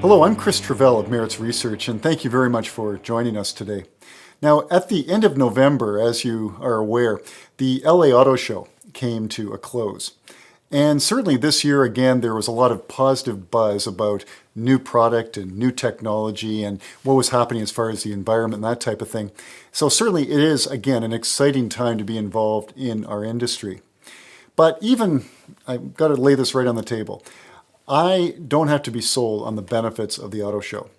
Hello, I'm Chris Travell of Merits Research, and thank you very much for joining us today. Now, at the end of November, as you are aware, the LA Auto Show came to a close. And certainly this year, again, there was a lot of positive buzz about new product and new technology and what was happening as far as the environment and that type of thing. So certainly it is, again, an exciting time to be involved in our industry. But even, I've got to lay this right on the table, I don't have to be sold on the benefits of the auto show.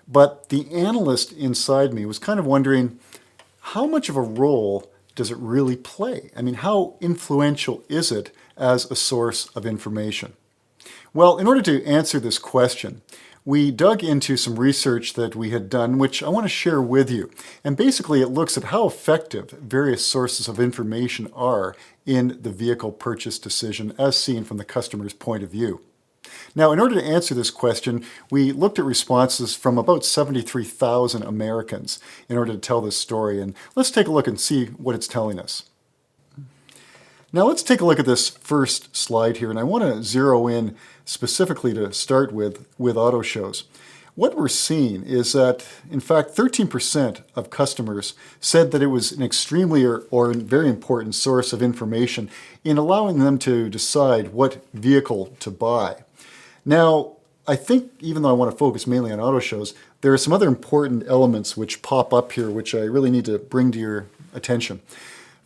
But the analyst inside me was kind of wondering, how much of a role does it really play? I mean, how influential is it as a source of information? Well, in order to answer this question, we dug into some research that we had done, which I want to share with you. And basically, it looks at how effective various sources of information are in the vehicle purchase decision as seen from the customer's point of view. Now, in order to answer this question, we looked at responses from about 73,000 Americans in order to tell this story. And let's take a look and see what it's telling us. Now, let's take a look at this first slide here. And I want to zero in specifically to start with auto shows. What we're seeing is that, in fact, 13% of customers said that it was an extremely or very important source of information in allowing them to decide what vehicle to buy. Now, I think, even though I want to focus mainly on auto shows, there are some other important elements which pop up here which I really need to bring to your attention.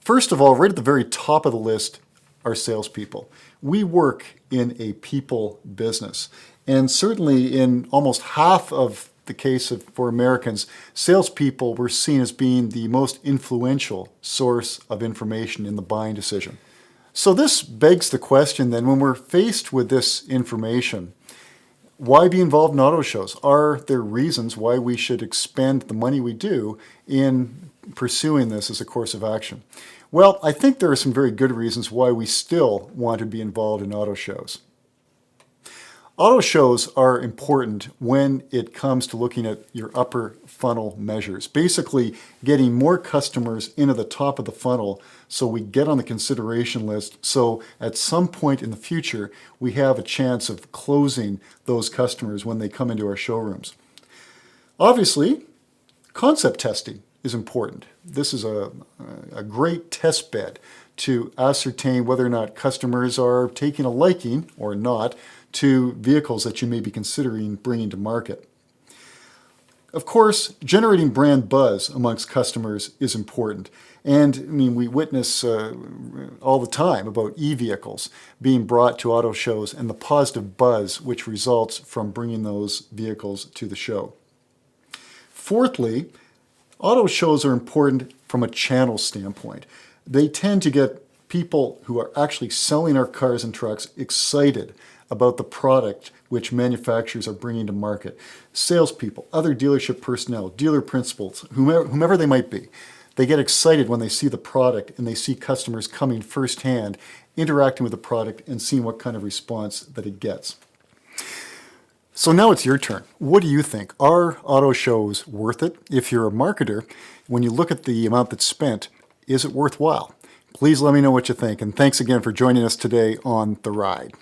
First of all, right at the very top of the list are salespeople. We work in a people business. And certainly in almost half of the case for Americans, salespeople were seen as being the most influential source of information in the buying decision. So this begs the question then, when we're faced with this information, why be involved in auto shows? Are there reasons why we should expend the money we do in pursuing this as a course of action? Well, I think there are some very good reasons why we still want to be involved in auto shows. Auto shows are important when it comes to looking at your upper funnel measures, basically getting more customers into the top of the funnel so we get on the consideration list, so at some point in the future we have a chance of closing those customers when they come into our showrooms. Obviously, concept testing is important. This is a great test bed to ascertain whether or not customers are taking a liking or not to vehicles that you may be considering bringing to market. Of course, generating brand buzz amongst customers is important. And I mean, we witness all the time about e-vehicles being brought to auto shows and the positive buzz which results from bringing those vehicles to the show. Fourthly, auto shows are important from a channel standpoint. They tend to get people who are actually selling our cars and trucks excited about the product which manufacturers are bringing to market. Salespeople, other dealership personnel, dealer principals, whomever they might be, they get excited when they see the product and they see customers coming firsthand, interacting with the product and seeing what kind of response that it gets. So now it's your turn. What do you think? Are auto shows worth it? If you're a marketer, when you look at the amount that's spent, is it worthwhile? Please let me know what you think, and thanks again for joining us today on The Ride.